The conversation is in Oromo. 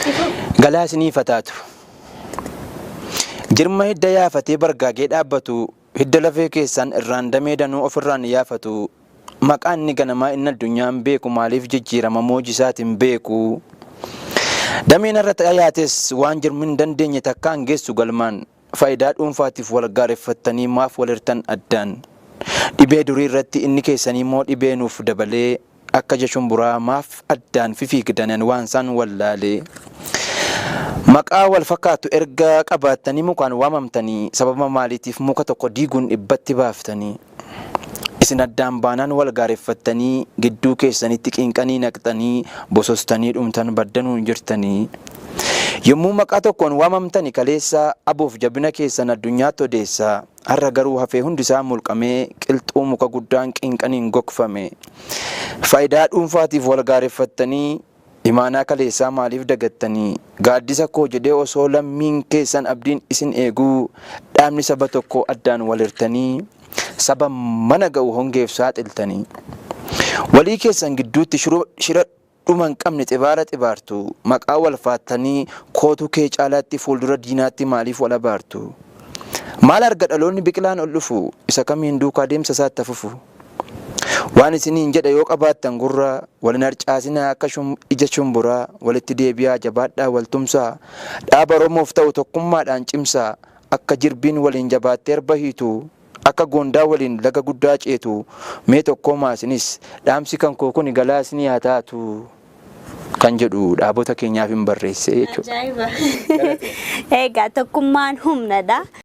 Galaasni fataatu. Jirma hidda yaafatee bargaagee dhaabbatu hidda lafee keessaan irraan damee danuu ofirraan yaafatu. Maqaan ni ganamaa inni addunyaan beeku maaliif jijjiirama moojisaatiin beeku. Dameen irra yaates waan jirmin dandeenye takkaan geessu galmaan faayidaa dhuunfaatiif wal gaareffattanii maaf walirtan addaan. Dhibee durii irratti inni keessanii immoo dhibee nuuf dabalee akka jechuun buraa maaf addaan fifiigdanan waan san wallaalee. Maqaa wal fakkaatu erga qabaattanii mukaan waamamtanii sababa maaliitiif muka tokko diiguun dhibbatti baaftanii. Isin addaan baanaan wal gaareffattanii gidduu keessanitti qinqanii naqxanii bosostanii dhumtan baddanuun jirtanii. Yommuu maqaa tokkoon waamamtani kaleessa aboof jabina keessan addunyaatti odeessaa. Har'a garuu hafee hundisaa mulqamee qilxuu muka guddaan qinqaniin gogfame. Faayidaa dhuunfaatiif wal gaareffattanii imaanaa kaleessaa maaliif dagattanii. Gaaddisa koo jedhee osoo lammiin keessan abdiin isin eeguu dhaabni saba tokko addaan walirtanii saba mana ga'u hongeef saaxiltanii. Walii keessan gidduutti shira dhuman qabne xibaara xibaartu. Maqaa wal faattanii kootu kee caalaatti fuuldura diinaatti maaliif wal abaartu. Maal arga dhaloonni biqilaan ol dhufu isa kamiin duukaa deemsa isaatti hafufu. Waan isiniin jedha yoo qabaattan gurra walin harcaasinaa akka ija shumburaa walitti deebi'aa jabaadhaa waltumsaa. Dhaaba Oromoof ta'u tokkummaadhaan cimsaa akka jirbiin waliin jabaattee arba hiitu. Akka goondaa waliin laga guddaa ceetu mee tokkoo maasinis dhaamsi kan koo kun galaasni haa taatu kan jedhu dhaabota keenyaaf hin barreesse jechuudha. Ajaa'iba. Egaa tokkummaan humnadha.